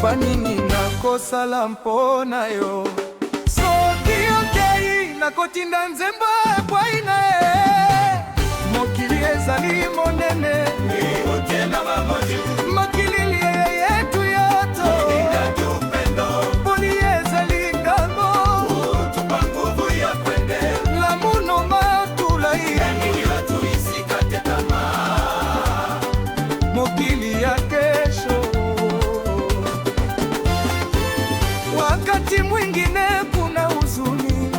banini nakosala mpona yo soki okei nakotinda nzembo bwaina mokili ezali monene makili yetu yoto poni ezali ngambo lamuno matulai mokili ya kesho. Wakati mwingine kuna huzuni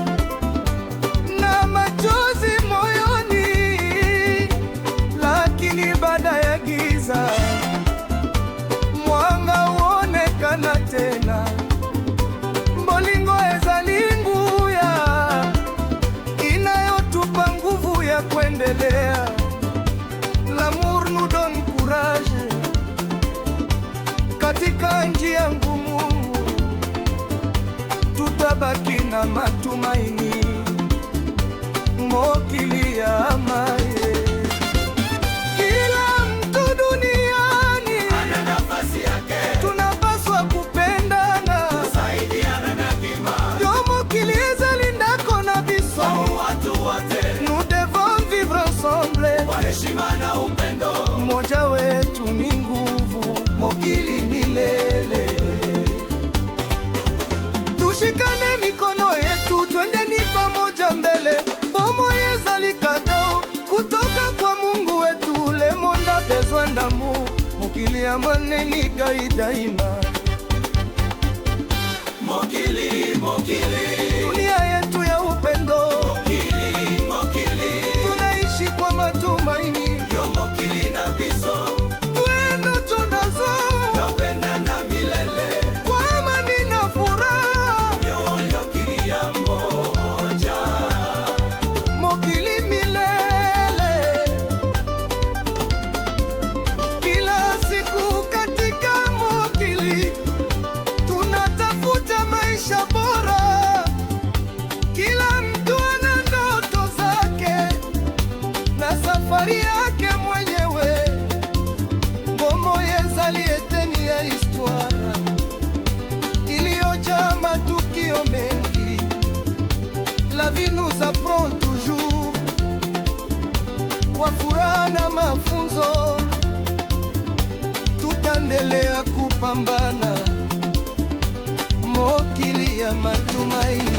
na machozi moyoni, lakini baada ya giza mwanga huonekana tena. Bolingo ezali nguya inayotupa nguvu ya kuendelea. L'amour nous donne courage katika njia ngumu, tutabaki na matumaini. Mokili ya amaye, kila mtu duniani ana nafasi yake, tunapaswa kupendana, kusaidiana na kima. Yo mokili ezali ndako na biso, watu wote nous devons vivre ensemble kwa heshima na upendo. Mmoja wetu ni nguvu, mokili milele. Tushikane mikono yetu, twendeni pamoja mbele. Bomo ezali kado kutoka kwa Mungu wetu. Le monde a besoin d'amour, mokili ya maneni gai daima. Mokili, mokili, dunia yetu ya upendo. Mokili, mokili, tunaishi kwa matumaini. Yo mokili na biso, tuendo tunazo, napenda na milele, kwa amani na furaha. Yo mokili ya moja, mokili milele. Kila siku katika mokili tunatafuta maisha bora. Kila mtu ana ndoto zake na safari yake mwenyewe. Bomo ezali eteni ya histoire iliyojaa matukio mengi. La vie nous apprend toujours, kwa furaha na mafunzo tutaendelea kupambana. Mokili ya matumaini,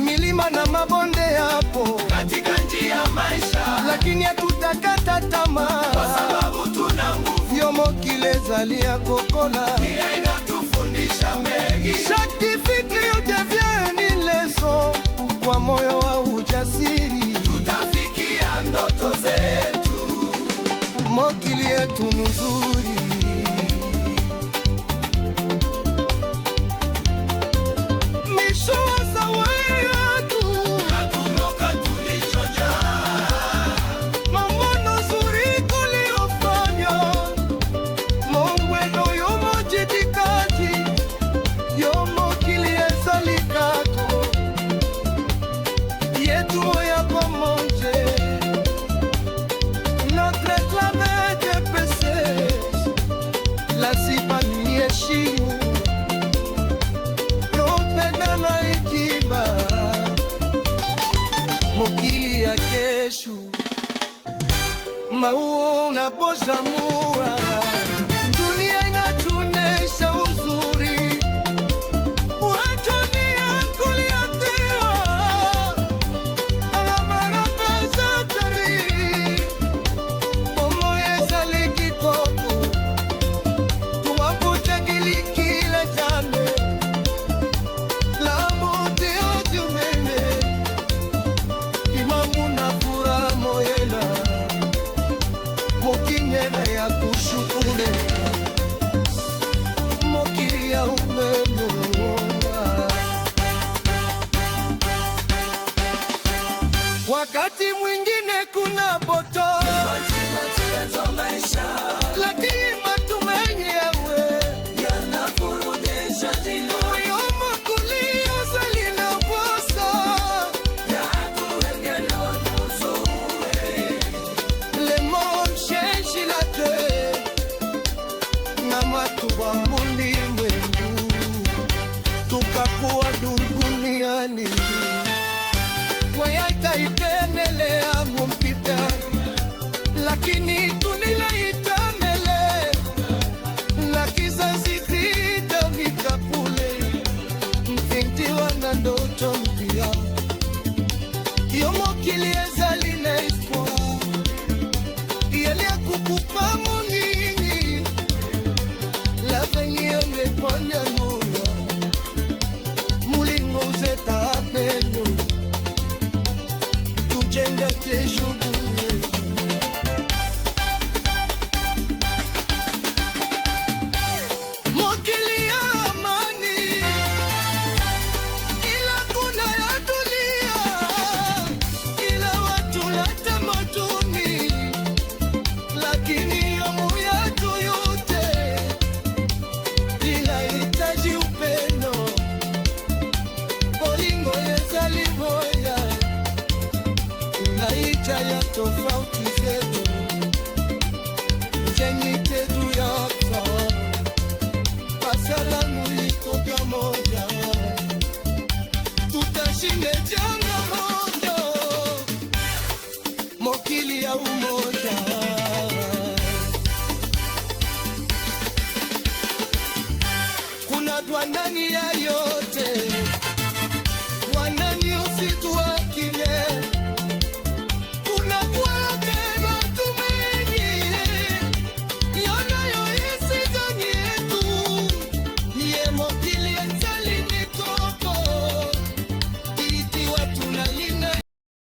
milima na mabonde yapo katika njia ya maisha, lakini hatutakata tamaa kwa sababu tuna nguvu. Yo mokili ezali ya kokola, inatufundisha mengi. Chaque difficulté devient une leçon, kwa moyo wa ujasiri tutafikia ndoto zetu. Mokili yetu nzuri, mokili ya kesho. Maua unapozamua, dunia inatuonesha uzuri. Wachoni kuliatewa alamana pesa tari. Bomo ezali kitoko, tuwapute kile jane. La beauté humaine, imamuna pura moyela. Mokinyela ya kushukule, mokili ya upendo. Wakati mwingine kuna boto, lakini matumaini yawe yanakurudisha jino. Yo mokili ezali na posa, le monde change la terre na matuwa itenelea mumpita lakini tunilaitamele na kizazi vita vikapule mfintiwa na ndoto mpya yomokili ezaline espoir yelia kukupa monini la venir me ponya moya mulingo zeta apeno tujenga kesho ya tofauti zetu zenye tetu ya pasala